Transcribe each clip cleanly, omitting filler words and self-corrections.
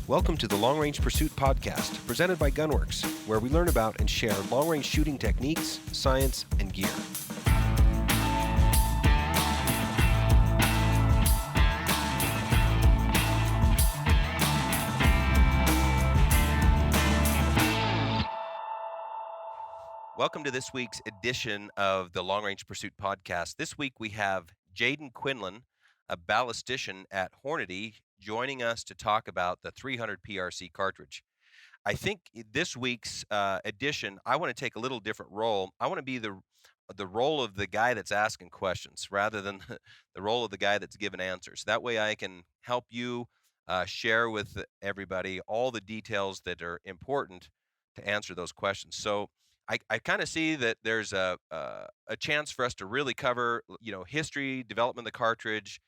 Welcome to the Long Range Pursuit Podcast, presented by Gunwerks, where we learn about and share long-range shooting techniques, science, and gear. Welcome to this week's edition of the Long Range Pursuit Podcast. This week we have Jayden Quinlan, a ballistician at Hornady, joining us to talk about the 300 PRC cartridge. I think this week's edition, I want to take a little different role. I want to be the role of the guy that's asking questions rather than the role of the guy that's giving answers. That way I can help you share with everybody all the details that are important to answer those questions. So I kind of see that there's a chance for us to really cover, history, development of the cartridge.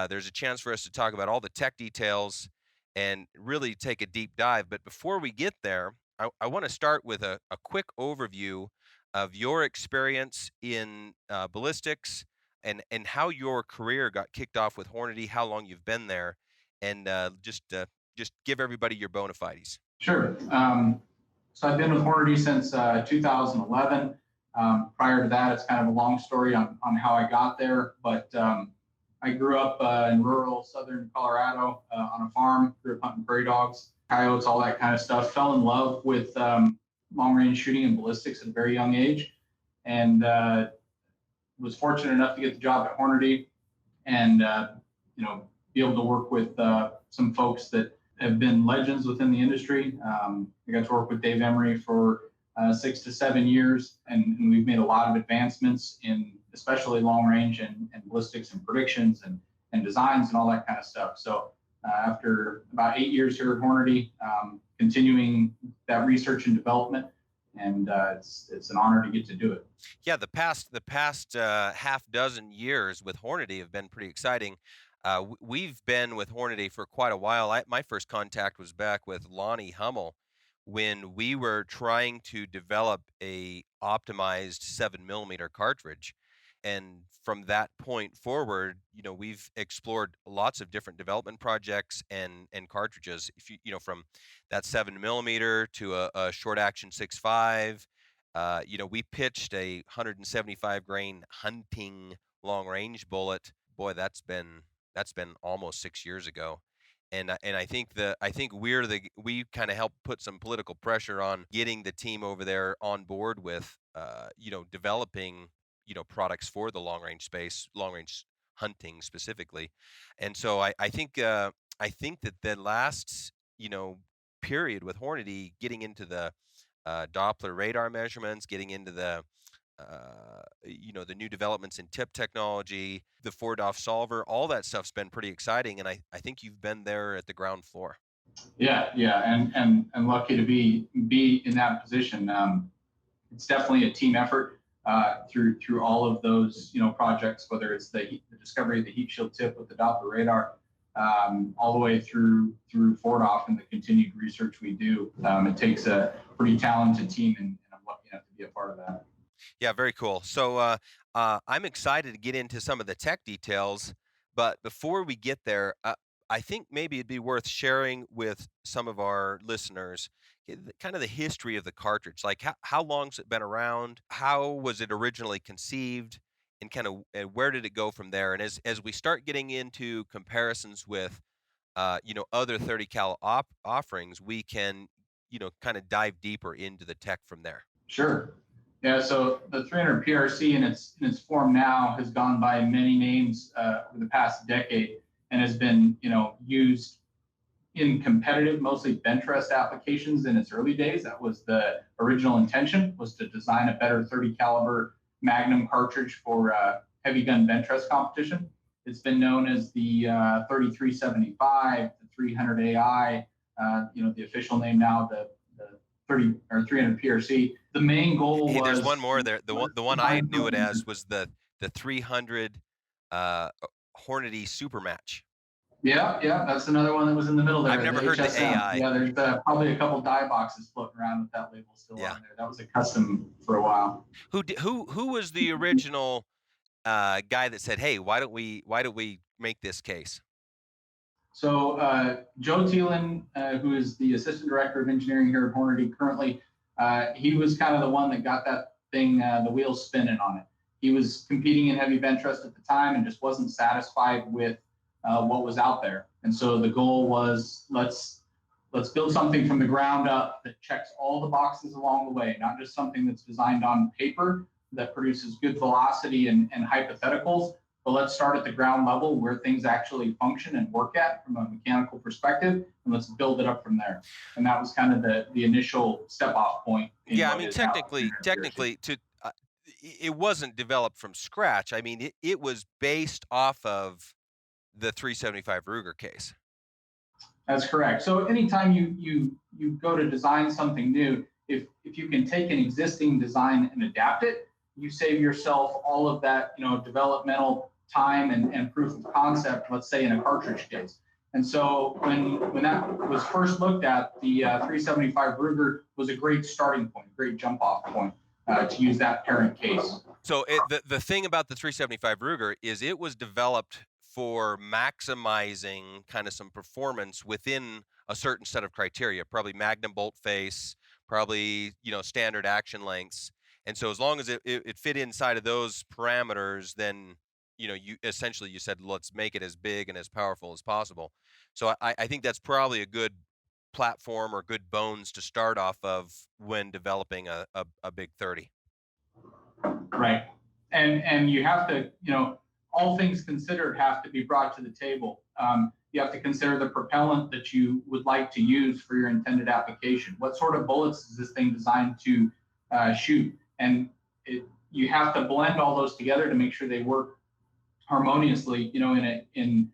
There's a chance for us to talk about all the tech details and really take a deep dive. But before we get there, I want to start with a quick overview of your experience in ballistics and how your career got kicked off with Hornady, how long you've been there, and just give everybody your bona fides. Sure. So I've been with Hornady since 2011. Prior to that, it's kind of a long story on how I got there, but I grew up in rural southern Colorado on a farm, grew up hunting prairie dogs, coyotes, all that kind of stuff. Fell in love with long-range shooting and ballistics at a very young age, and was fortunate enough to get the job at Hornady and be able to work with some folks that have been legends within the industry. I got to work with Dave Emery for 6 to 7 years, and we've made a lot of advancements in especially long range and ballistics and predictions and designs and all that kind of stuff. So after about 8 years here at Hornady, continuing that research and development, and it's an honor to get to do it. Yeah, the past half dozen years with Hornady have been pretty exciting. We've been with Hornady for quite a while. My first contact was back with Lonnie Hummel when we were trying to develop a optimized 7mm cartridge. And from that point forward, we've explored lots of different development projects and cartridges. If from that 7mm to a short action 6.5, we pitched a 175 grain hunting long range bullet. Boy, that's been almost 6 years ago. And I think we kind of helped put some political pressure on getting the team over there on board with developing products for the long range space, long range hunting specifically. And so I think that the last period with Hornady, getting into the Doppler radar measurements, getting into the new developments in tip technology, the 4DOF solver, all that stuff's been pretty exciting, and I think you've been there at the ground floor. Yeah, and lucky to be in that position. It's definitely a team effort through all of those projects, whether it's the discovery of the heat shield tip with the Doppler radar, all the way through 4DOF and the continued research we do. It takes a pretty talented team, and I'm lucky enough to be a part of that. Yeah, very cool. So I'm excited to get into some of the tech details, but before we get there, I think maybe it'd be worth sharing with some of our listeners kind of the history of the cartridge. Like how long's it been around? How was it originally conceived? And kind of where did it go from there? And as we start getting into comparisons with other 30 cal offerings, we can kind of dive deeper into the tech from there. Sure. Yeah, so the 300 PRC in its form now has gone by many names over the past decade and has been used in competitive, mostly bench rest applications in its early days. That was the original intention, was to design a better 30 caliber Magnum cartridge for heavy gun bench rest competition. It's been known as the 3375, the 300 AI, the official name now, the 30 or 300 PRC. The main goal was. There's one more there. The one I knew it as was the 300 Hornady Supermatch. Yeah, that's another one that was in the middle there. I've never heard the AI. Yeah, there's probably a couple die boxes floating around with that label still on there. That was a custom for a while. Who was the original guy that said, "Hey, why don't we make this case"? So Joe Thielen, who is the assistant director of engineering here at Hornady currently, he was kind of the one that got that thing, the wheels spinning on it. He was competing in heavy bench rest at the time and just wasn't satisfied with what was out there. And so the goal was let's build something from the ground up that checks all the boxes along the way, not just something that's designed on paper that produces good velocity and hypotheticals, but let's start at the ground level where things actually function and work at from a mechanical perspective, and let's build it up from there. And that was kind of the initial step off point in Yeah, I what mean, is now PRC. technically, it wasn't developed from scratch. I mean, it was based off of the 375 Ruger case. That's correct. So anytime you go to design something new, if you can take an existing design and adapt it, you save yourself all of that, developmental time and proof of concept, let's say in a cartridge case. And so when that was first looked at, the 375 Ruger was a great starting point, a great jump off point to use that parent case. So the thing about the 375 Ruger is it was developed for maximizing kind of some performance within a certain set of criteria, probably magnum bolt face, probably, standard action lengths. And so as long as it fit inside of those parameters, then, you essentially you said, let's make it as big and as powerful as possible. So I think that's probably a good platform or good bones to start off of when developing a big 30. Right. And you have to, all things considered have to be brought to the table. You have to consider the propellant that you would like to use for your intended application. What sort of bullets is this thing designed to shoot? And you have to blend all those together to make sure they work harmoniously, in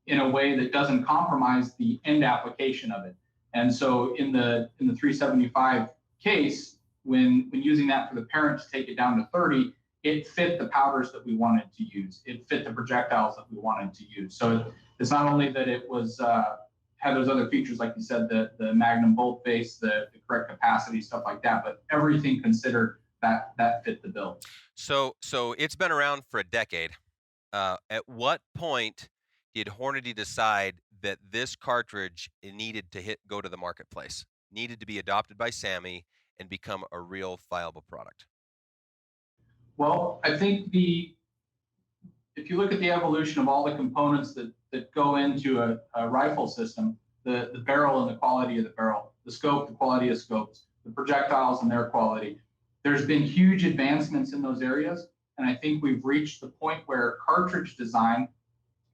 a way that doesn't compromise the end application of it. And so in the 375 case, when using that for the parent to take it down to 30, it fit the powders that we wanted to use. It fit the projectiles that we wanted to use. So it's not only that it was had those other features, like you said, the magnum bolt face, the correct capacity, stuff like that, but everything considered that fit the bill. So it's been around for a decade. At what point did Hornady decide that this cartridge needed to go to the marketplace, needed to be adopted by Sammy and become a real viable product? Well, I think if you look at the evolution of all the components that go into a rifle system, the barrel and the quality of the barrel, the scope, the quality of scopes, the projectiles and their quality, there's been huge advancements in those areas. And I think we've reached the point where cartridge design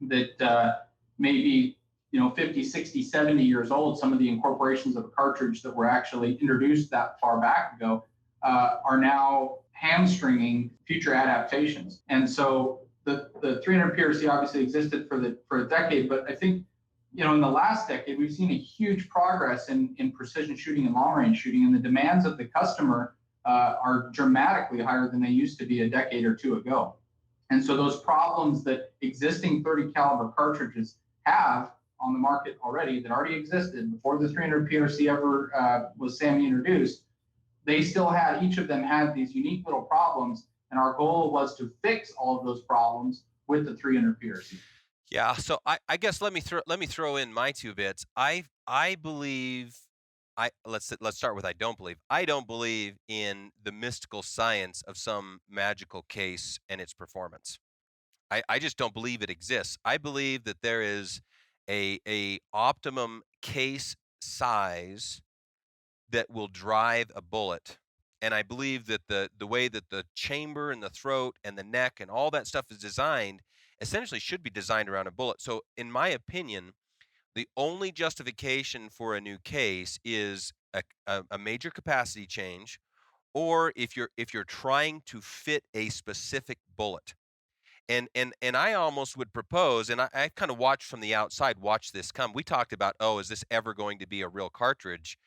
that maybe 50, 60, 70 years old, some of the incorporations of a cartridge that were actually introduced that far back ago are now hamstringing future adaptations. And so the 300 PRC obviously existed for a decade, but I think in the last decade we've seen a huge progress in precision shooting and long range shooting, and the demands of the customer are dramatically higher than they used to be a decade or two ago. And so those problems that existing 30 caliber cartridges have on the market already, that already existed before the 300 PRC ever was Sammy introduced, each of them had these unique little problems, and our goal was to fix all of those problems with the 300 PRC. Yeah, so I guess let me throw in my two bits. I believe let's start with I don't believe. I don't believe in the mystical science of some magical case and its performance. I just don't believe it exists. I believe that there is a optimum case size that will drive a bullet. And I believe that the way that the chamber and the throat and the neck and all that stuff is designed essentially should be designed around a bullet. So in my opinion, the only justification for a new case is a major capacity change, or if you're trying to fit a specific bullet. And I almost would propose, and I kind of watched from the outside, watch this come. We talked about, is this ever going to be a real cartridge?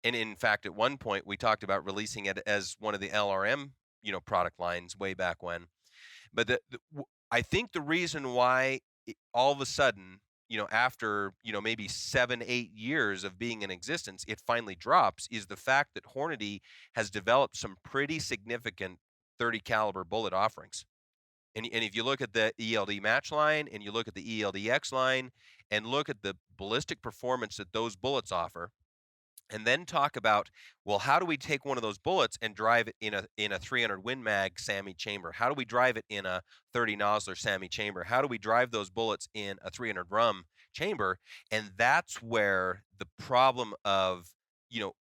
And in fact, at one point we talked about releasing it as one of the LRM, product lines way back when. But I think the reason why all of a sudden, after, maybe 7, 8 years of being in existence, it finally drops is the fact that Hornady has developed some pretty significant 30 caliber bullet offerings. And if you look at the ELD match line and you look at the ELDX line and look at the ballistic performance that those bullets offer, and then talk about, well, how do we take one of those bullets and drive it in a 300 Win Mag SAMI chamber? How do we drive it in a 30 Nosler SAMI chamber? How do we drive those bullets in a 300 Rum chamber? And that's where the problem of,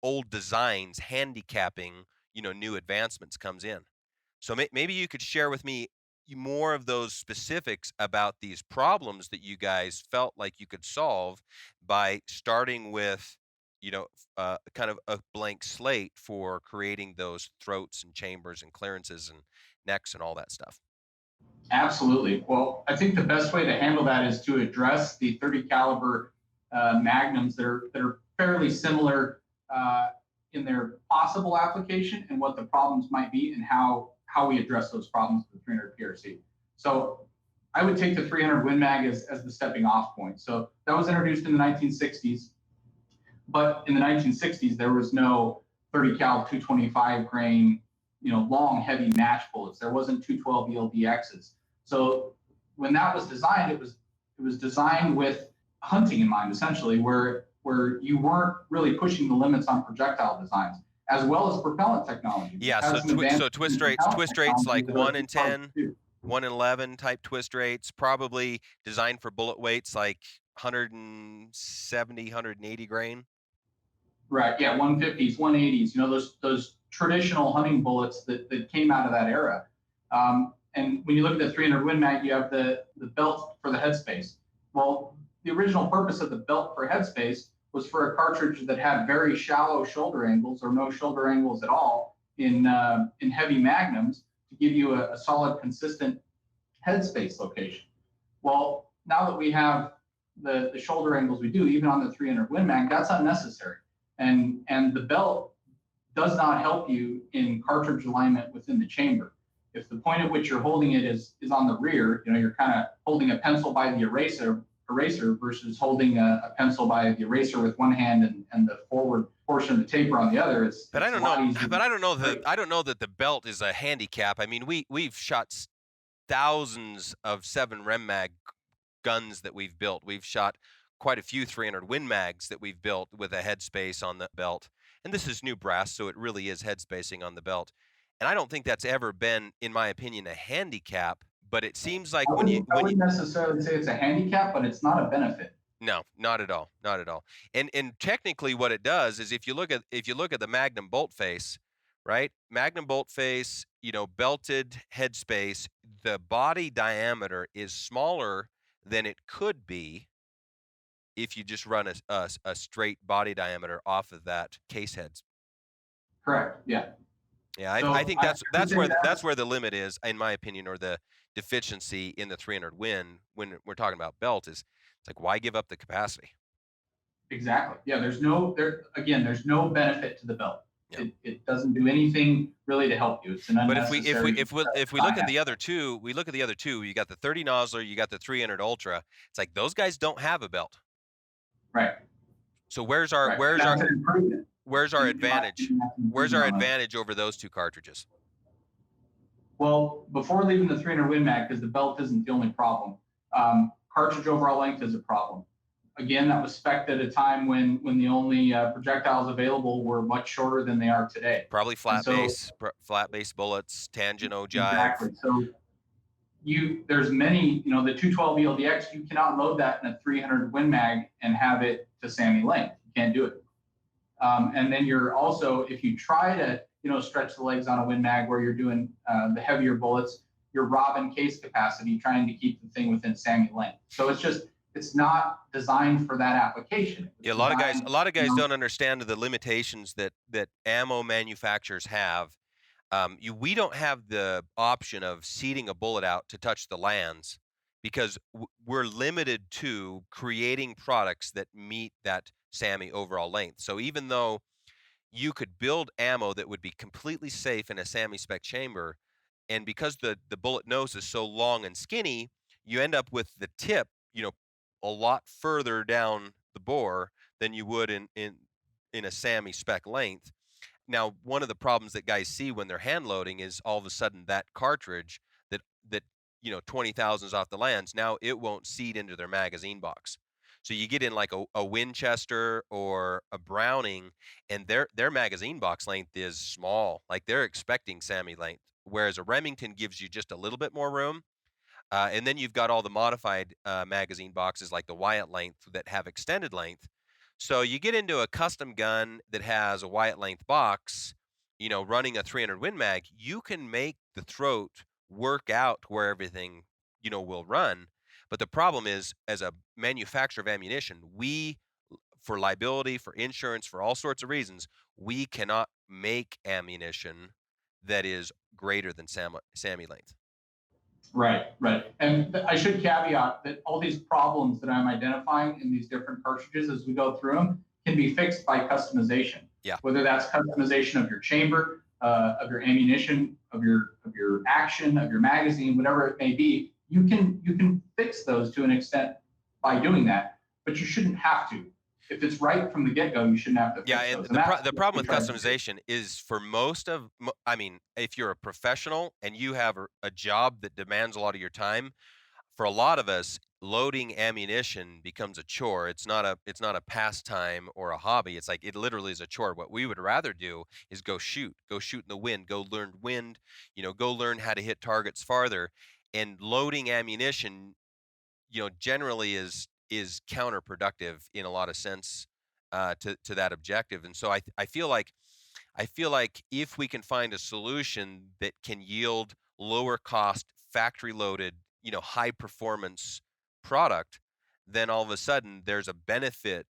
old designs handicapping, new advancements comes in. So maybe you could share with me more of those specifics about these problems that you guys felt like you could solve by starting with, kind of a blank slate for creating those throats and chambers and clearances and necks and all that stuff. Absolutely. Well, I think the best way to handle that is to address the 30 caliber magnums that are fairly similar in their possible application and what the problems might be and how we address those problems with 300 PRC. So I would take the 300 Win Mag as the stepping off point. So that was introduced in the 1960s, but in the 1960s there was no 30 cal 225 grain, long heavy match bullets. There wasn't 212 ELDXs. So when that was designed, it was designed with hunting in mind, essentially, where you weren't really pushing the limits on projectile designs, as well as propellant technology. Yeah, so twist rates like 1 in 10, 1 in 11 type twist rates, probably designed for bullet weights like 170, 180 grain. Right. Yeah. 150s, 180s. Those traditional hunting bullets that came out of that era. And when you look at the 300 Win Mag, you have the belt for the headspace. Well, the original purpose of the belt for headspace was for a cartridge that had very shallow shoulder angles or no shoulder angles at all in heavy magnums to give you a solid, consistent headspace location. Well, now that we have the shoulder angles we do, even on the 300 Win Mag, that's unnecessary. And the belt does not help you in cartridge alignment within the chamber. If the point at which you're holding it is on the rear, you're kind of holding a pencil by the eraser versus holding a pencil by the eraser with one hand and the forward portion of the taper on the other. But I don't know. But I don't know that the belt is a handicap. I mean, we've shot thousands of 7 Rem Mag guns that we've built. We've shot quite a few 300 Win Mags that we've built with a headspace on the belt. And this is new brass, so it really is headspacing on the belt. And I don't think that's ever been, in my opinion, a handicap. But it seems like I wouldn't necessarily say it's a handicap, but it's not a benefit. No, not at all, not at all. And technically, what it does is if you look at the Magnum bolt face, right? Magnum bolt face, belted headspace, the body diameter is smaller than it could be if you just run a straight body diameter off of that case heads. Correct. Yeah. Yeah, so I think that's where the limit is, in my opinion, or the deficiency in the 300 Win when we're talking about belt is it's like, why give up the capacity? Exactly. Yeah. There's no benefit to the belt. Yeah. It doesn't do anything really to help you. It's an unnecessary. But if we look at the other two, you got the 30 Nosler, you got the 300 Ultra. It's like those guys don't have a belt. Right. So where's our advantage? Where's our advantage over those two cartridges? Well, before leaving the 300 Win Mag, because the belt isn't the only problem, cartridge overall length is a problem. Again, that was spec'd at a time when the only projectiles available were much shorter than they are today. Probably flat base bullets, tangent ogive. Exactly. So there's many, the 212 ELDX, you cannot load that in a 300 Win Mag and have it to SAMI length. You can't do it. And then you're also, if you try to, stretch the legs on a Win Mag where you're doing the heavier bullets, you're robbing case capacity trying to keep the thing within SAMI length. So it's not designed for that application. Yeah, a lot of guys don't understand the limitations that ammo manufacturers have. We don't have the option of seating a bullet out to touch the lands because we're limited to creating products that meet that SAMI overall length. So even though you could build ammo that would be completely safe in a SAMI spec chamber, and because the bullet nose is so long and skinny, you end up with the tip, a lot further down the bore than you would in a SAMI spec length. Now, one of the problems that guys see when they're hand loading is all of a sudden that cartridge that 20 thousands off the lands, now it won't seed into their magazine box. So you get in like a Winchester or a Browning, and their magazine box length is small. Like they're expecting SAMI length, whereas a Remington gives you just a little bit more room. And then you've got all the modified magazine boxes like the Wyatt length that have extended length. So you get into a custom gun that has a Wyatt length box, running a 300 Win Mag, you can make the throat work out where everything, will run. But the problem is, as a manufacturer of ammunition, for liability, for insurance, for all sorts of reasons, we cannot make ammunition that is greater than SAMI length. Right, right. And I should caveat that all these problems that I'm identifying in these different cartridges as we go through them can be fixed by customization. Yeah. Whether that's customization of your chamber, of your ammunition, of your action, of your magazine, whatever it may be, you can fix those to an extent by doing that, but you shouldn't have to. If it's right from the get-go, you shouldn't have to Yeah, fix and those. the problem with customization is for if you're a professional and you have a job that demands a lot of your time, for a lot of us, loading ammunition becomes a chore. It's not a pastime or a hobby. It's like it literally is a chore. What we would rather do is go shoot in the wind, go learn wind, go learn how to hit targets farther. And loading ammunition, generally is counterproductive in a lot of sense to that objective. And so I feel like if we can find a solution that can yield lower cost, factory loaded, high performance product, then all of a sudden there's a benefit,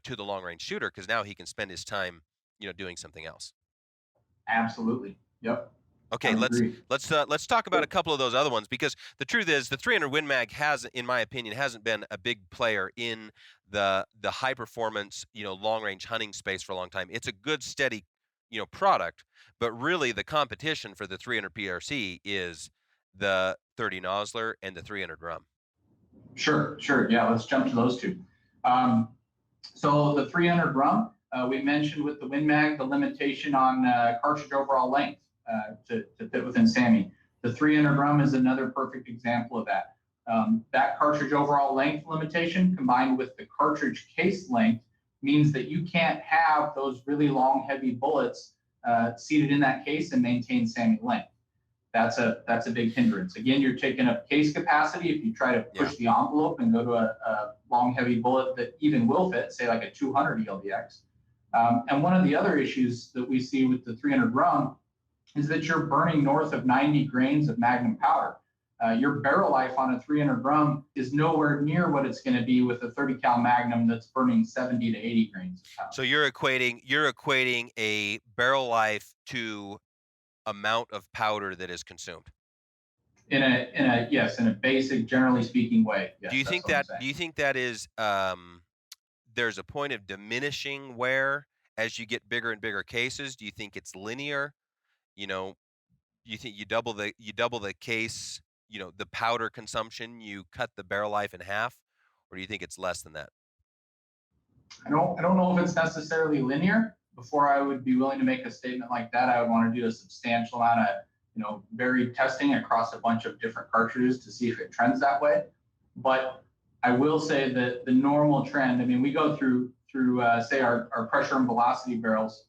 to the long range shooter, because now he can spend his time, doing something else. Absolutely. Yep. Okay, let's talk about a couple of those other ones, because the truth is the 300 Win Mag in my opinion, hasn't been a big player in the high performance, long range hunting space for a long time. It's a good steady, product, but really the competition for the 300 PRC is the 30 Nosler and the 300 Drum. Sure. Yeah, let's jump to those two. So the 300 Drum, we mentioned with the Win Mag the limitation on cartridge overall length. To fit within SAMI. The 300 Drum is another perfect example of that. That cartridge overall length limitation combined with the cartridge case length means that you can't have those really long, heavy bullets seated in that case and maintain SAMI length. That's a big hindrance. Again, you're taking up case capacity if you try to push the envelope and go to a long, heavy bullet that even will fit, say like a 200 ELDX. And one of the other issues that we see with the 300 Drum is that you're burning north of 90 grains of Magnum powder. Your barrel life on a 300 Drum is nowhere near what it's going to be with a 30 cal Magnum that's burning 70 to 80 grains of powder. So you're equating a barrel life to amount of powder that is consumed. In a basic, generally speaking way. Yes, do you think that is there's a point of diminishing wear as you get bigger and bigger cases? Do you think it's linear? You think you double the case, the powder consumption, you cut the barrel life in half, or do you think it's less than that? I don't know if it's necessarily linear. Before I would be willing to make a statement like that, I would want to do a substantial amount of, varied testing across a bunch of different cartridges to see if it trends that way. But I will say that the normal trend, we go through say our pressure and velocity barrels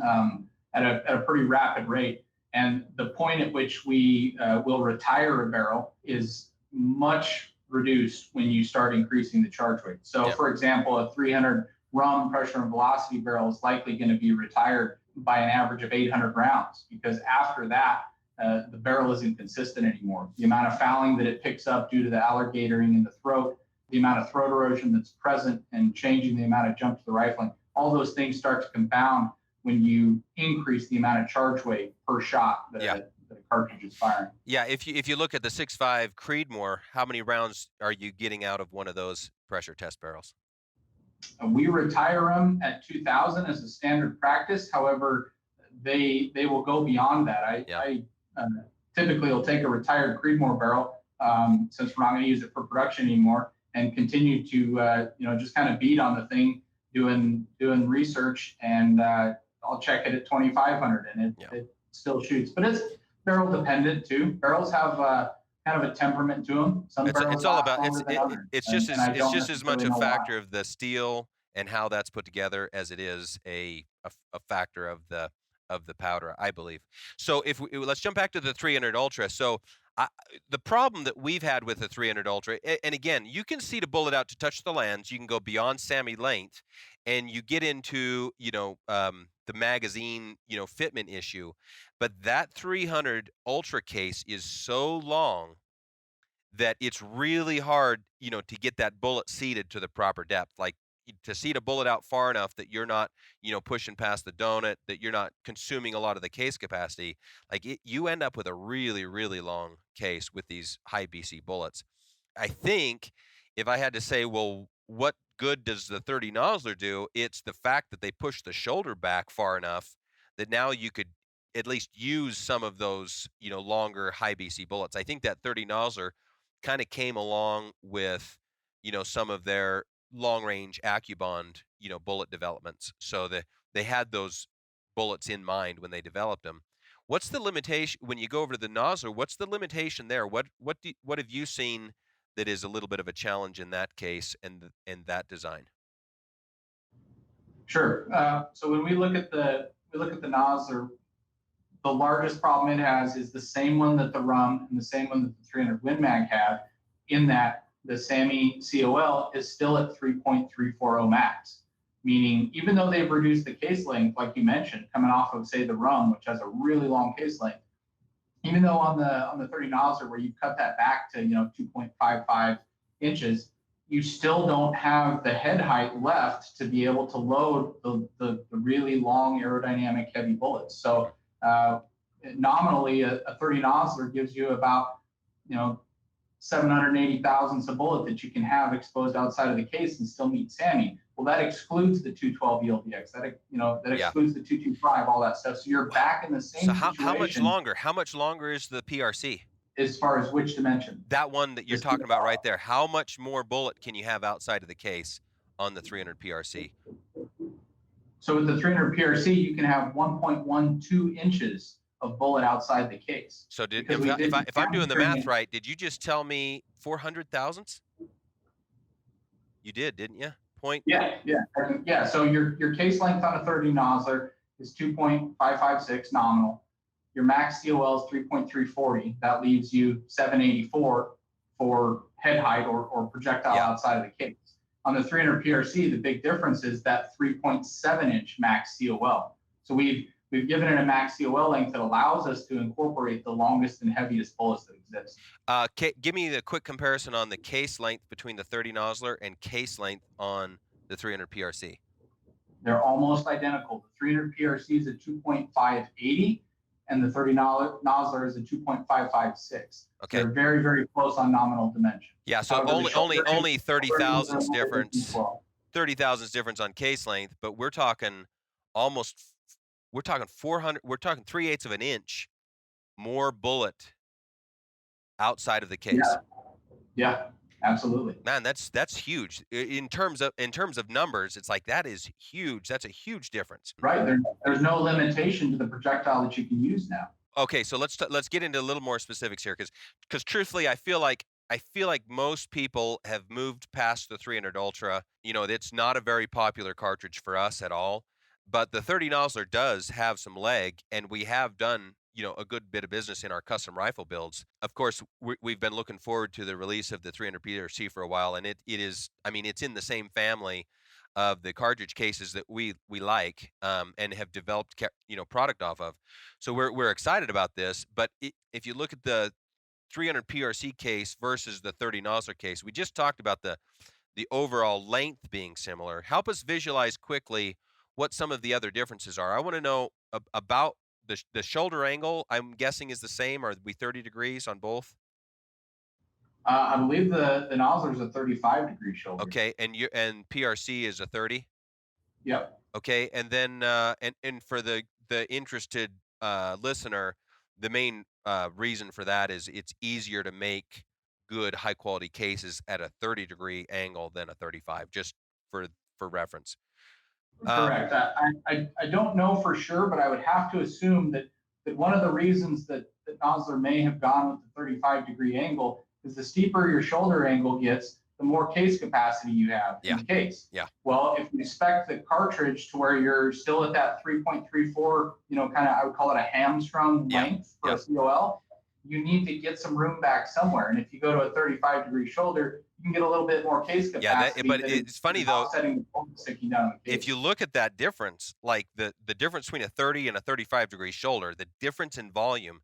at a pretty rapid rate. And the point at which we will retire a barrel is much reduced when you start increasing the charge weight. So, for example, a 300 Rum pressure and velocity barrel is likely going to be retired by an average of 800 rounds, because after that, the barrel isn't consistent anymore. The amount of fouling that it picks up due to the alligatoring in the throat, the amount of throat erosion that's present, and changing the amount of jump to the rifling, all those things start to compound when you increase the amount of charge weight per shot that a cartridge is firing. Yeah, if you look at the 6.5 Creedmoor, how many rounds are you getting out of one of those pressure test barrels? We retire them at 2,000 as a standard practice. However, they will go beyond that. I typically will take a retired Creedmoor barrel, since we're not going to use it for production anymore, and continue to just kind of beat on the thing, doing research, and I'll check it at 2,500 and it still shoots. But it's barrel dependent too. Barrels have kind of a temperament to them. Some It's barrels all last about longer than others, and I it's don't just as much necessarily a know why. factor of the steel and how that's put together as it is a factor of the powder, I believe. So if we let's jump back to the 300 Ultra. So I, the problem that we've had with the 300 Ultra, and again, you can seat a bullet out to touch the lands. You can go beyond SAMI length, and you get into the magazine fitment issue. But that 300 Ultra case is so long that it's really hard, to get that bullet seated to the proper depth. Like to seat a bullet out far enough that you're not, pushing past the donut, that you're not consuming a lot of the case capacity. Like you end up with a really, really long case with these high BC bullets. I think if I had to say, well, what good does the 30 Nosler do? It's the fact that they push the shoulder back far enough that now you could at least use some of those, longer high BC bullets. I think that 30 Nosler kind of came along with, some of their long range AccuBond, bullet developments. So they had those bullets in mind when they developed them. What's the limitation when you go over to the Nosler? What's the limitation there? What have you seen that is a little bit of a challenge in that case and that design? Sure. So when we look at the Nosler, the largest problem it has is the same one that the Rum and the same one that the 300 Win Mag have, in that the SAMI COL is still at 3.340 max. Meaning, even though they've reduced the case length, like you mentioned, coming off of say the Rum, which has a really long case length, even though on the 30 Nosler where you cut that back to 2.55 inches, you still don't have the head height left to be able to load the really long aerodynamic heavy bullets. So nominally, a 30 Nosler gives you about 780 thousandths a bullet that you can have exposed outside of the case and still meet SAMI. Well, that excludes the 212 ELDX. That Yeah. excludes the 225, all that stuff. So you're back in the So same how much situation longer? How much longer is the PRC? as far as which dimension. That one that you're This, talking about right there. How much more bullet can you have outside of the case on the 300 PRC? so with the 300 PRC, you can have 1.12 inches of bullet outside the case. So Because we did if I'm doing the math demonstrate right, did you just tell me 400 thousandths? You did, didn't you? Point. Yeah. So your case length on a 30 Nosler is 2.556 nominal. Your max COL is 3.340. That leaves you 784 for head height or projectile outside of the case. On the 300 PRC, the big difference is that 3.7 inch max COL. So we've given it a max COL length that allows us to incorporate the longest and heaviest bullets that exist. Give me the quick comparison on the case length between the 30 Nosler and case length on the 300 PRC. They're almost identical. The 300 PRC is a 2.580, and the 30 Nosler is a 2.556. Okay. They're very, very close on nominal dimension. Yeah, so However, only 30 thousandths shoulder difference. 30 thousandths difference on case length, but we're talking 400. We're talking 3/8 of an inch more bullet outside of the case. Yeah, absolutely. Man, that's huge. In terms of numbers, it's like that is huge. That's a huge difference. Right. There's no limitation to the projectile that you can use now. Okay, so let's get into a little more specifics here, because truthfully, I feel like most people have moved past the 300 Ultra. It's not a very popular cartridge for us at all, but the 30 Nosler does have some leg, and we have done a good bit of business in our custom rifle builds. Of course, we've been looking forward to the release of the 300 PRC for a while, and it is, I mean, it's in the same family of the cartridge cases that we like, and have developed product off of. So we're excited about this. But if you look at the 300 PRC case versus the 30 Nosler case, we just talked about the overall length being similar. Help us visualize quickly what some of the other differences are. I want to know about the shoulder angle. I'm guessing is the same. Are we 30 degrees on both? I believe the Nosler is a 35-degree shoulder. Okay, and PRC is a 30. Yep. Okay, and then and for the interested listener, the main reason for that is it's easier to make good high quality cases at a 30-degree angle than a 35, just for reference. Correct. I don't know for sure, but I would have to assume that one of the reasons that that Nosler may have gone with the 35-degree angle, because the steeper your shoulder angle gets, the more case capacity you have in Yeah. the case. Yeah. Well, if you spec the cartridge to where you're still at that 3.34, kind of, I would call it a hamstrung Yeah. length for Yeah. a COL, you need to get some room back somewhere. And if you go to a 35-degree shoulder, you can get a little bit more case capacity. But it's funny though. Offsetting the bolt sticking down the case. If you look at that difference, like the difference between a 30 and a 35-degree shoulder, the difference in volume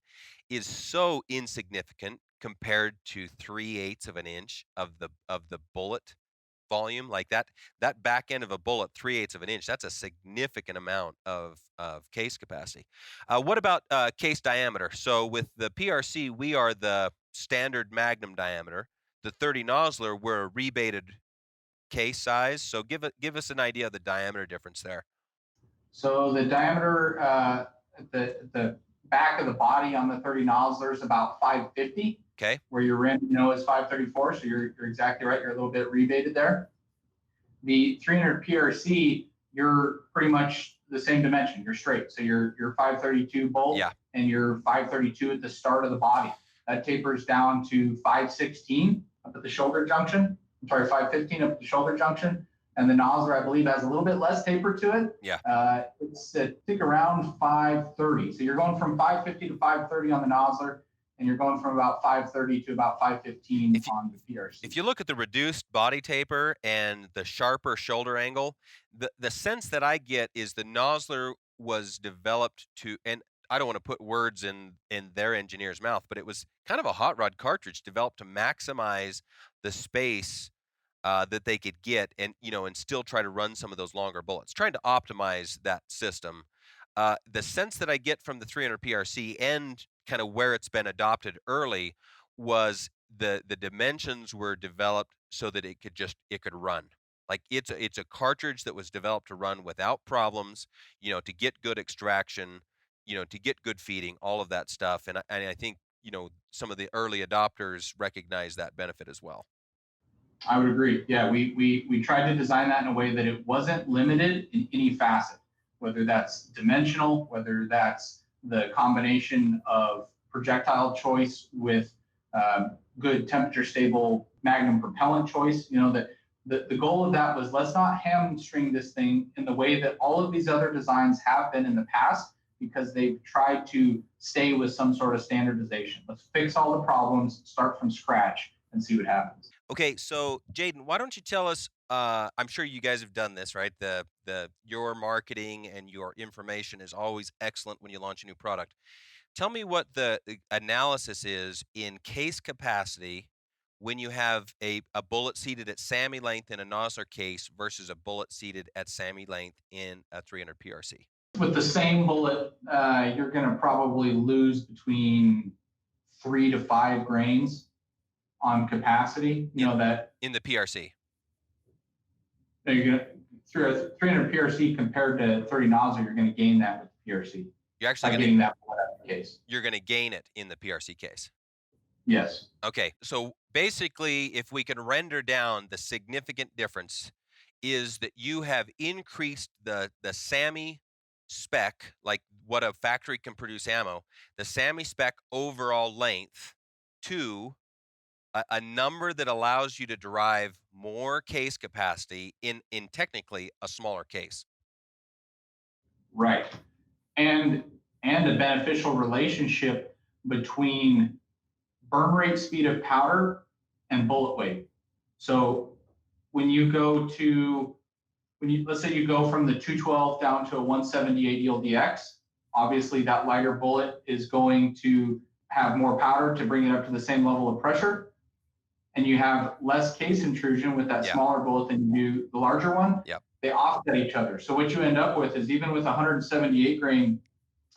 is so insignificant compared to 3/8 of an inch of the bullet volume. Like that back end of a bullet, 3/8 of an inch, that's a significant amount of case capacity. What about case diameter? So with the PRC, we are the standard magnum diameter. The 30 Nosler, we're a rebated case size. So give us an idea of the diameter difference there. So the diameter at the back of the body on the 30 Nosler is about 550. Okay. Where your rim, is 534. So you're exactly right. You're a little bit rebated there. The 300 PRC, you're pretty much the same dimension. You're straight. So you're 532 bolt, Yeah. and you're 532 at the start of the body. That tapers down to 516 up at the shoulder junction. I'm sorry, 515 up at the shoulder junction. And the Nosler, I believe, has a little bit less taper to it. Yeah. It's I think around 530. So you're going from 550 to 530 on the Nosler, and you're going from about 530 to about 515 on the PRC. If you look at the reduced body taper and the sharper shoulder angle, the sense that I get is the Nosler was developed to, and I don't want to put words in their engineer's mouth, but it was kind of a hot rod cartridge developed to maximize the space that they could get, and and still try to run some of those longer bullets, trying to optimize that system. The sense that I get from the 300 PRC and kind of where it's been adopted early was the dimensions were developed so that it could run. Like it's a cartridge that was developed to run without problems, to get good extraction, to get good feeding, all of that stuff. And I think, some of the early adopters recognize that benefit as well. I would agree. Yeah, we tried to design that in a way that it wasn't limited in any facet, whether that's dimensional, whether that's the combination of projectile choice with good temperature stable magnum propellant choice. The goal of that was, let's not hamstring this thing in the way that all of these other designs have been in the past, because they've tried to stay with some sort of standardization. Let's fix all the problems, start from scratch, and see what happens. Okay, so Jayden, why don't you tell us? I'm sure you guys have done this, right? Your marketing and your information is always excellent when you launch a new product. Tell me what the analysis is in case capacity when you have a bullet seated at SAMI length in a Nosler case versus a bullet seated at SAMI length in a 300 PRC. With the same bullet, you're going to probably lose between 3 to 5 grains on capacity. That in the PRC. You're going to, through a 300 PRC compared to 30 Nosler, you're going to gain that with the PRC. You're actually getting that case. You're going to gain it in the PRC case. Yes. Okay, so basically, if we can render down, the significant difference is that you have increased the SAMI spec, like what a factory can produce ammo, the SAMI spec overall length to a number that allows you to derive more case capacity in technically a smaller case. Right. And a beneficial relationship between burn rate, speed of powder, and bullet weight. So when you go to, let's say you go from the 212 down to a 178 ELDX, obviously that lighter bullet is going to have more powder to bring it up to the same level of pressure. And you have less case intrusion with that smaller bullet than you do the larger one. Yep. They offset each other. So what you end up with is, even with a 178 grain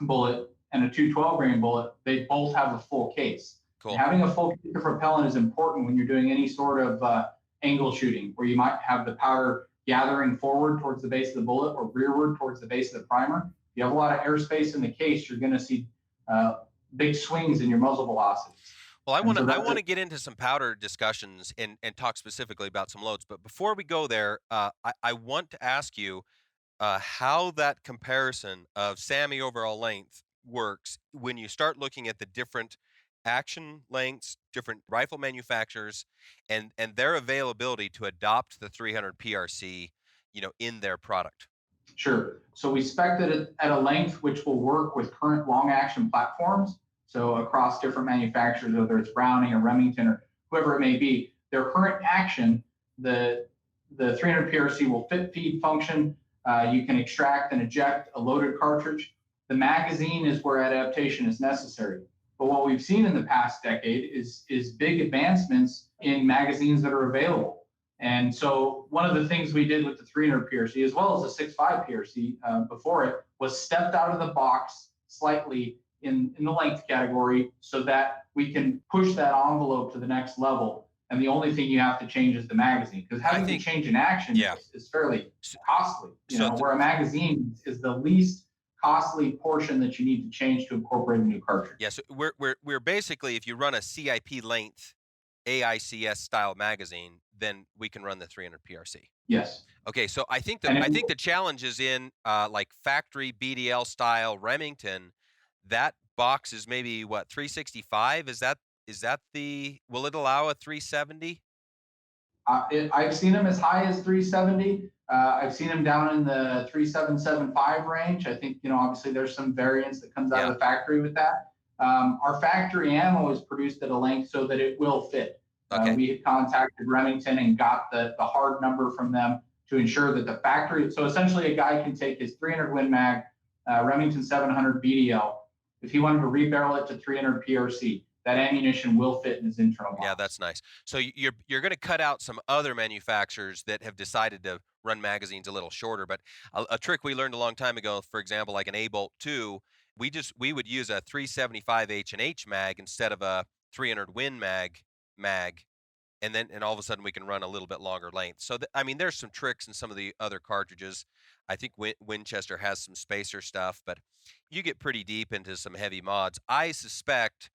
bullet and a 212 grain bullet, they both have a full case. Cool. Having a full case of propellant is important when you're doing any sort of angle shooting, where you might have the powder gathering forward towards the base of the bullet or rearward towards the base of the primer. If you have a lot of airspace in the case, you're going to see big swings in your muzzle velocities. Well, I want to get into some powder discussions and talk specifically about some loads. But before we go there, I want to ask you how that comparison of SAMI overall length works when you start looking at the different action lengths, different rifle manufacturers, and their availability to adopt the 300 PRC, in their product. Sure. So we spec'd it at a length which will work with current long action platforms. So across different manufacturers, whether it's Browning or Remington or whoever it may be, their current action, the the 300 PRC will fit, feed, function. You can extract and eject a loaded cartridge. The magazine is where adaptation is necessary. But what we've seen in the past decade is big advancements in magazines that are available. And so one of the things we did with the 300 PRC, as well as the 6.5 PRC before it, was stepped out of the box slightly in the length category so that we can push that envelope to the next level. And the only thing you have to change is the magazine, because I having to think, change an action yeah. is fairly So, costly, so where a magazine is the least costly portion that you need to change to incorporate a new cartridge. yeah, so we're basically, if you run a CIP length AICS style magazine, then we can run the 300 PRC. Yes. Okay, so And I think the challenge is in like factory BDL style Remington. That box is maybe what, 365? Is that the will it allow a 370? I've seen them as high as 370. I've seen them down in the 3775 range. I think, obviously there's some variance that comes out Yeah. of the factory with that. Our factory ammo is produced at a length so that it will fit. Okay. We had contacted Remington and got the hard number from them to ensure that the factory, so essentially a guy can take his 300 Win Mag, Remington 700 BDL. If he wanted to rebarrel it to 300 PRC, that ammunition will fit in his internal box. Yeah, that's nice. So you're going to cut out some other manufacturers that have decided to run magazines a little shorter. But a trick we learned a long time ago, for example, like an A-Bolt 2, we would use a 375 H&H mag instead of a 300 Win mag, and all of a sudden we can run a little bit longer length. So I mean, there's some tricks in some of the other cartridges. I think Winchester has some spacer stuff, but you get pretty deep into some heavy mods. I suspect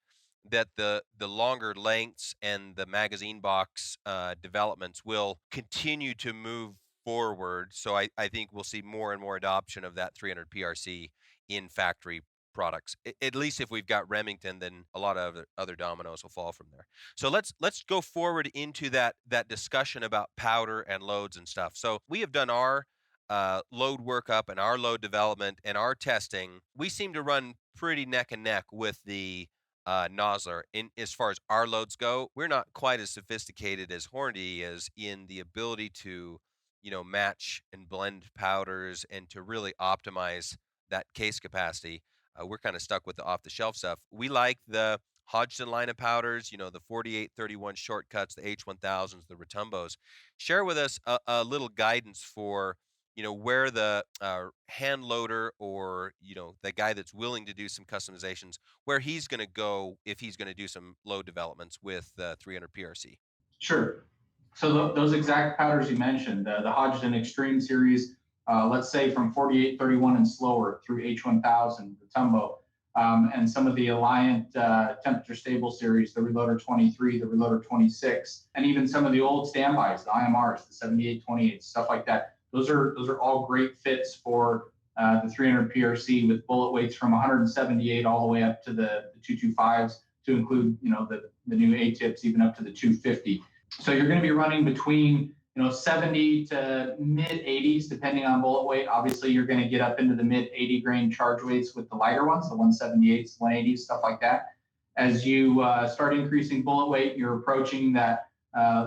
that the longer lengths and the magazine box developments will continue to move forward. So I think we'll see more and more adoption of that 300 PRC in factory products. At least if we've got Remington, then a lot of other dominoes will fall from there. So let's go forward into that discussion about powder and loads and stuff. So we have done our load workup and our load development and our testing. We seem to run pretty neck and neck with the Nosler. In as far as our loads go, we're not quite as sophisticated as Hornady is in the ability to, match and blend powders and to really optimize that case capacity. We're kind of stuck with the off-the-shelf stuff. We like the Hodgson line of powders, the 4831 shortcuts, the H1000s, the Rotumbos. Share with us a little guidance for, where the hand loader or, the guy that's willing to do some customizations, where he's going to go if he's going to do some load developments with 300 PRC. Sure. So those exact powders you mentioned, the Hodgson Extreme series, let's say from 4831 and slower through H1000, the Tumbo, and some of the Alliant temperature stable series, the Reloader 23, the Reloader 26, and even some of the old standbys, the IMRs, the 7828, stuff like that. Those are all great fits for the 300 PRC with bullet weights from 178 all the way up to the 225s, to include the new Atips even up to the 250. So you're going to be running between 70 to mid 80s depending on bullet weight. Obviously, you're going to get up into the mid 80 grain charge weights with the lighter ones, the 178s, 180s, stuff like that. As you start increasing bullet weight, you're approaching that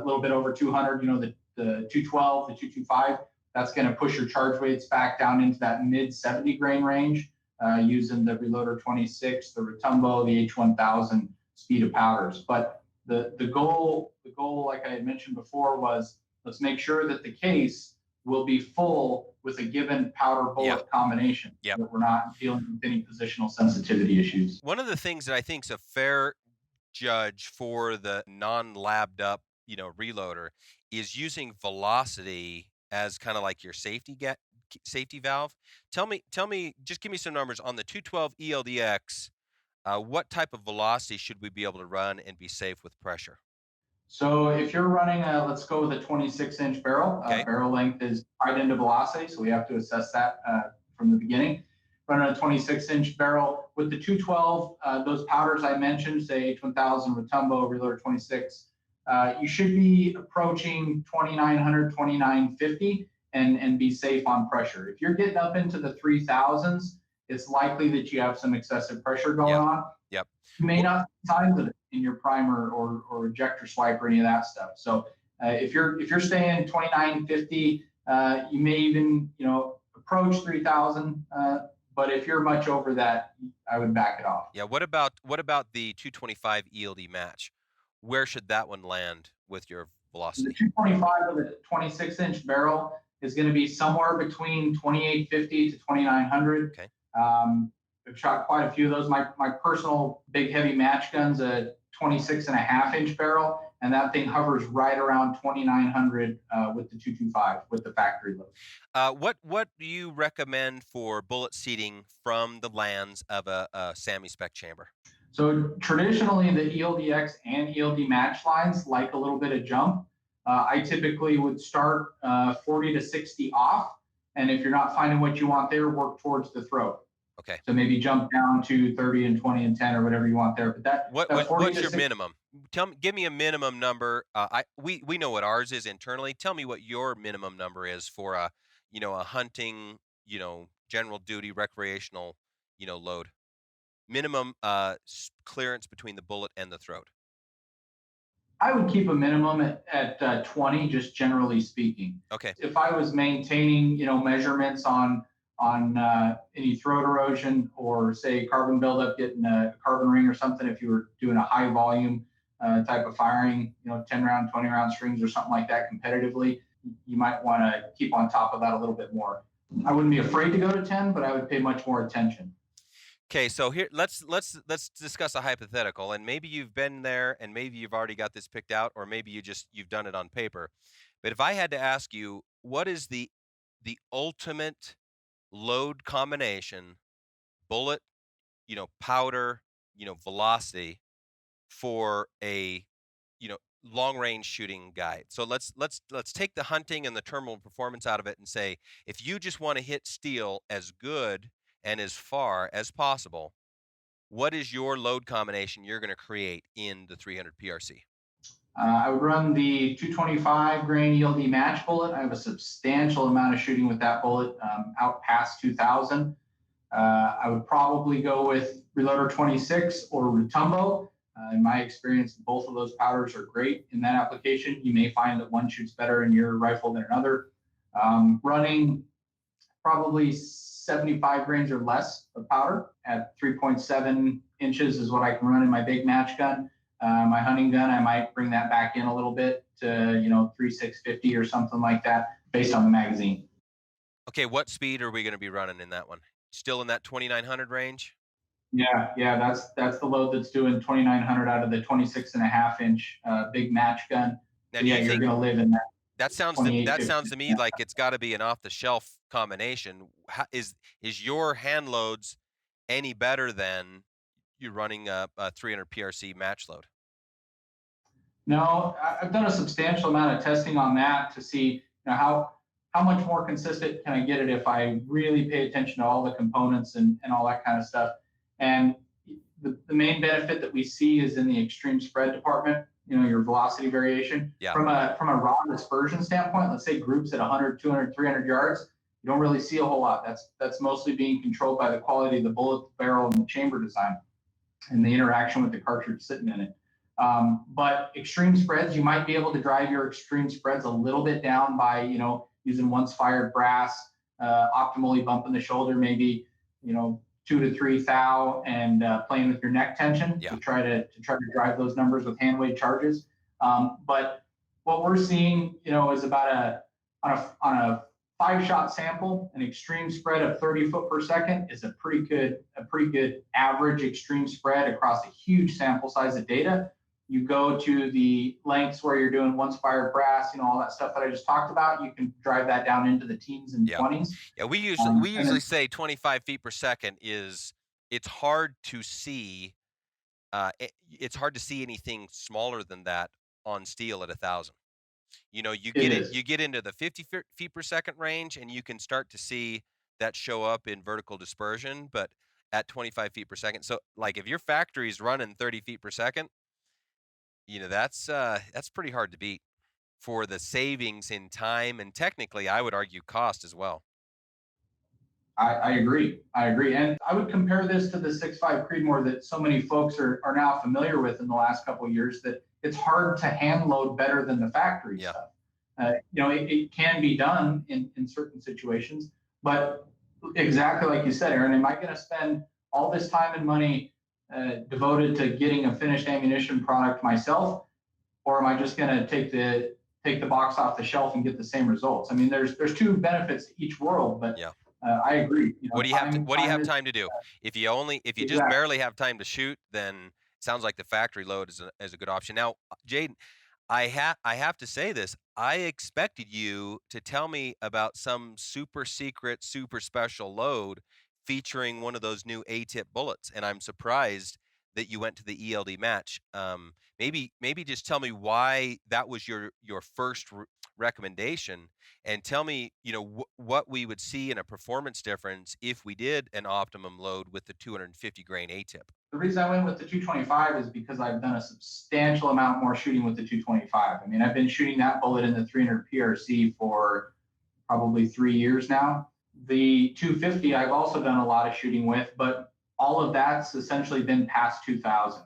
little bit over 200. The 212, the 225. That's going to push your charge weights back down into that mid 70 grain range using the Reloader 26, the Rotumbo, the H1000 speed of powders. But the goal, like I had mentioned before, was let's make sure that the case will be full with a given powder bullet combination. Yep. So that we're not dealing with any positional sensitivity issues. One of the things that I think is a fair judge for the non-labbed up, reloader is using velocity as kind of like your safety valve. Tell me, just give me some numbers on the 212 ELDX. What type of velocity should we be able to run and be safe with pressure? So if you're running, let's go with a 26-inch barrel. Okay. Barrel length is tied into velocity, so we have to assess that from the beginning. running a 26-inch barrel. With the 212, those powders I mentioned, say H1000, Rotumbo, Reloader 26, you should be approaching 2900, 2950 and be safe on pressure. If you're getting up into the 3000s, it's likely that you have some excessive pressure going Yep. on. Yep. You may Well, not see signs of it in your primer or ejector swipe or any of that stuff. So if you're staying 2950, you may even approach 3000. But if you're much over that, I would back it off. yeah. What about the 225 ELD match? Where should that one land with your The velocity? 225 with a 26-inch barrel is going to be somewhere between 2850 to 2900. Okay. I've shot quite a few of those. My personal big heavy match gun's a 26.5-inch barrel, and that thing hovers right around 2900 with the 225 with the factory load. What do you recommend for bullet seating from the lands of a SAMI spec chamber? So traditionally, the ELDX and ELD match lines like a little bit of jump. I typically would start 40 to 60 off, and if you're not finding what you want there, work towards the throat. Okay. So maybe jump down to 30 and 20 and 10 or whatever you want there. But that 40 What's to your 60, minimum? Give me a minimum number. We know what ours is internally. Tell me what your minimum number is for a hunting, general duty recreational, load. Minimum clearance between the bullet and the throat. I would keep a minimum at 20, just generally speaking. Okay. If I was maintaining, measurements on any throat erosion or say carbon buildup, getting a carbon ring or something, if you were doing a high volume type of firing, 10 round, 20 round strings or something like that competitively, you might want to keep on top of that a little bit more. I wouldn't be afraid to go to 10, but I would pay much more attention. Okay, so here let's discuss a hypothetical, and maybe you've been there, and maybe you've already got this picked out, or maybe you've done it on paper. But if I had to ask you, what is the ultimate load combination, bullet, powder, velocity for a long range shooting guide? So let's take the hunting and the terminal performance out of it and say, if you just want to hit steel as good and as far as possible, what is your load combination you're going to create in the 300 PRC? I would run the 225 grain ELD match bullet. I have a substantial amount of shooting with that bullet, out past 2000. I would probably go with Reloader 26 or Rotumbo. In my experience, both of those powders are great in that application. You may find that one shoots better in your rifle than another. Running probably 75 grains or less of powder at 3.7 inches is what I can run in my big match gun. My hunting gun, I might bring that back in a little bit to 3.650 or something like that, based on the magazine. Okay, what speed are we going to be running in that one? Still in that 2900 range? Yeah, that's the load that's doing 2,900 out of the 26.5-inch big match gun. Now, So do yeah, you you're think going to live in that that 2850. sounds to me like it's got to be an off the shelf combination? Is your hand loads any better than you running a 300 PRC match load? No, I've done a substantial amount of testing on that to see how much more consistent can I get it if I really pay attention to all the components and all that kind of stuff. And the main benefit that we see is in the extreme spread department, your velocity variation. Yeah. From a raw dispersion standpoint, let's say groups at 100, 200, 300 yards, you don't really see a whole lot. That's mostly being controlled by the quality of the bullet, the barrel, and the chamber design, and the interaction with the cartridge sitting in it. But extreme spreads, you might be able to drive your extreme spreads a little bit down by, using once fired brass, optimally bumping the shoulder, maybe, 2 to 3 thou, and playing with your neck tension Yeah. to try to drive those numbers with hand weight charges. But what we're seeing, is about on a 5-shot sample, an extreme spread of 30 foot per second is a pretty good average extreme spread across a huge sample size of data. You go to the lengths where you're doing once fired brass, all that stuff that I just talked about, you can drive that down into the teens and Yeah. 20s. Yeah, we usually Then, say 25 feet per second it's hard to see. It's hard to see anything smaller than that on steel at 1,000. You it is. get into the 50 feet per second range, and you can start to see that show up in vertical dispersion, but at 25 feet per second. So, like, if your factory's running 30 feet per second, that's pretty hard to beat for the savings in time and technically, I would argue cost as well. I agree. I agree. And I would compare this to the 6.5 Creedmoor that so many folks are now familiar with in the last couple of years, that it's hard to hand load better than the factory Yeah. stuff. It can be done in certain situations, but exactly like you said, Aaron, am I going to spend all this time and money devoted to getting a finished ammunition product myself, or am I just going to take the box off the shelf and get the same results? I mean, there's two benefits to each world, but Yeah. I agree. What do you Time have is time to do? If you just exactly. barely have time to shoot, then it sounds like the factory load is a good option. Now, Jaden, I have to say this. I expected you to tell me about some super secret, super special load featuring one of those new ATIP bullets, and I'm surprised that you went to the ELD match. Maybe just tell me why that was your first recommendation, and tell me, what we would see in a performance difference if we did an optimum load with the 250 grain ATIP. The reason I went with the 225 is because I've done a substantial amount more shooting with the 225. I mean, I've been shooting that bullet in the 300 PRC for probably 3 years now. The 250, I've also done a lot of shooting with, but all of that's essentially been past 2000.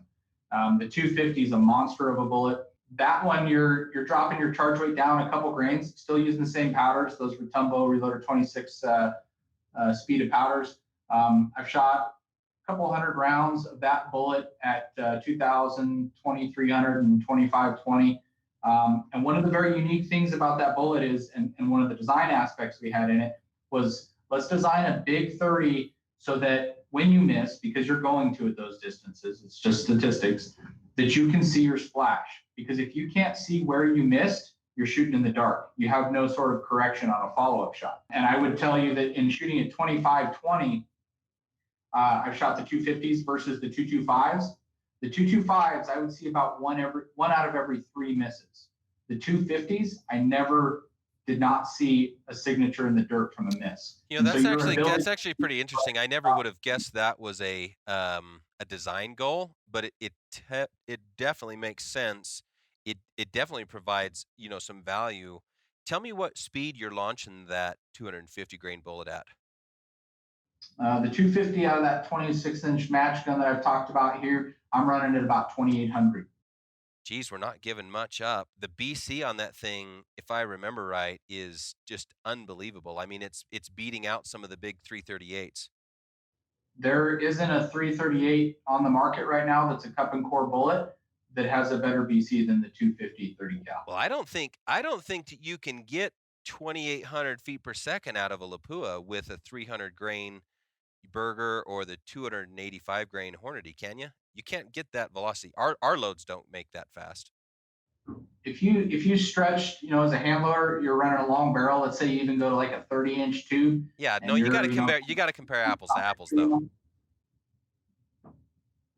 The 250 is a monster of a bullet. That one, you're dropping your charge weight down a couple grains, still using the same powders, those Retumbo Reloader 26 speed of powders. I've shot a couple hundred rounds of that bullet at 2000, 2300, and 2520. And one of the very unique things about that bullet is, and one of the design aspects we had in it was, let's design a big 30 so that when you miss, because you're going to at those distances, it's just statistics, that you can see your splash. Because if you can't see where you missed, you're shooting in the dark. You have no sort of correction on a follow-up shot. And I would tell you that in shooting at 2520, I've shot the 250s versus the 225s. The 225s, I would see about one out of every three misses. The 250s, I never did not see a signature in the dirt from a miss. And so That's your actually ability, that's actually pretty interesting. I never would have guessed that was a design goal, but it definitely makes sense. It definitely provides, some value. Tell me what speed you're launching that 250 grain bullet at. the 250 out of that 26-inch match gun that I've talked about here, I'm running at about 2800. Geez, we're not giving much up. The BC on that thing, if I remember right, is just unbelievable. I mean, it's beating out some of the big 338s. There isn't a 338 on the market right now that's a cup and core bullet that has a better BC than the 250 30 cal. Well, I don't think that you can get 2,800 feet per second out of a Lapua with a 300 grain Burger or the 285 grain Hornady, can you? You can't get that velocity. Our loads don't make that fast. If you stretch, as a handler, you're running a long barrel. Let's say you even go to like a 30-inch tube, Yeah, no, and you got to you're compare apples to apples though.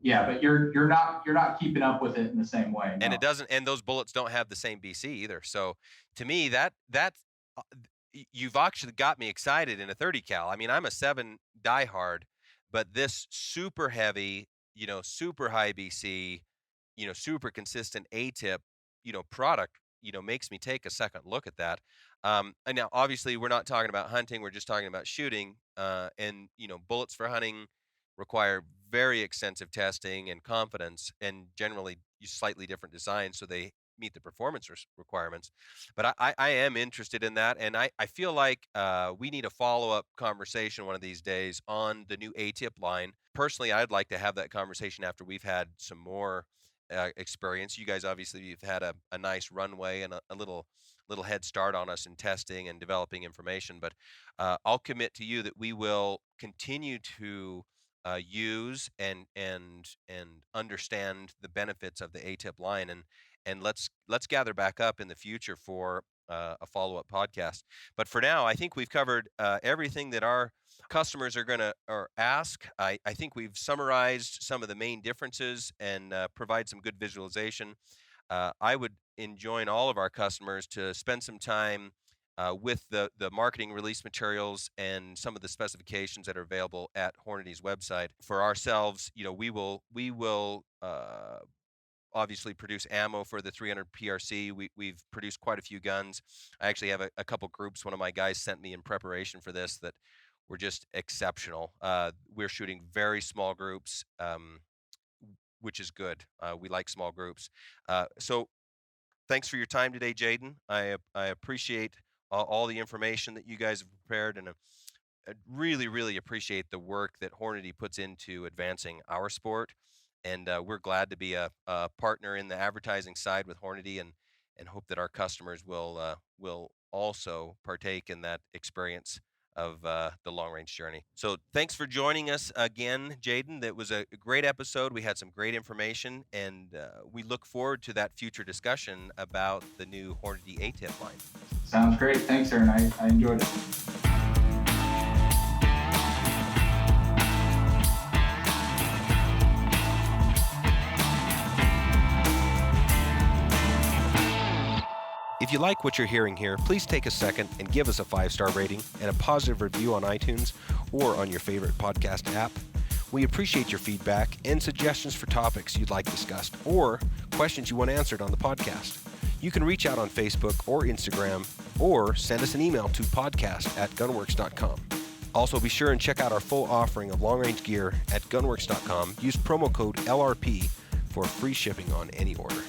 yeah, but you're not keeping up with it in the same way. And it No. doesn't, and those bullets don't have the same BC either. So to me, uh, you've actually got me excited in a 30 cal. I mean, I'm a 7 diehard, but this super heavy, super high BC, super consistent ATIP, product, makes me take a second look at that. And now obviously we're not talking about hunting, we're just talking about shooting. And bullets for hunting require very extensive testing and confidence, and generally use slightly different designs so they meet the performance requirements. But I am interested in that, and I feel like we need a follow up conversation one of these days on the new ATIP line. Personally, I'd like to have that conversation after we've had some more experience. You guys obviously you've had a nice runway and a little head start on us in testing and developing information. But I'll commit to you that we will continue to use and understand the benefits of the ATIP line, and let's gather back up in the future for a follow up podcast. But for now, I think we've covered everything that our customers are going to or ask. I think we've summarized some of the main differences and provide some good visualization. I would enjoin all of our customers to spend some time with the marketing release materials and some of the specifications that are available at Hornady's website. For ourselves, we will obviously produce ammo for the 300 PRC. We've produced quite a few guns. I actually have a couple groups one of my guys sent me in preparation for this that were just exceptional. We're shooting very small groups, which is good. We like small groups. So thanks for your time today, Jayden. I appreciate all the information that you guys have prepared, and I really, really appreciate the work that Hornady puts into advancing our sport. And we're glad to be a partner in the advertising side with Hornady, and hope that our customers will also partake in that experience of the long range journey. So thanks for joining us again, Jayden. That was a great episode. We had some great information, and we look forward to that future discussion about the new Hornady Atip line. Sounds great. Thanks, Aaron. I enjoyed it. If you like what you're hearing here, please take a second and give us a 5-star rating and a positive review on iTunes or on your favorite podcast app. We appreciate your feedback and suggestions for topics you'd like discussed or questions you want answered on the podcast. You can reach out on Facebook or Instagram or send us an email to podcast@gunwerks.com. Also, be sure and check out our full offering of long-range gear at gunwerks.com. Use promo code LRP for free shipping on any order.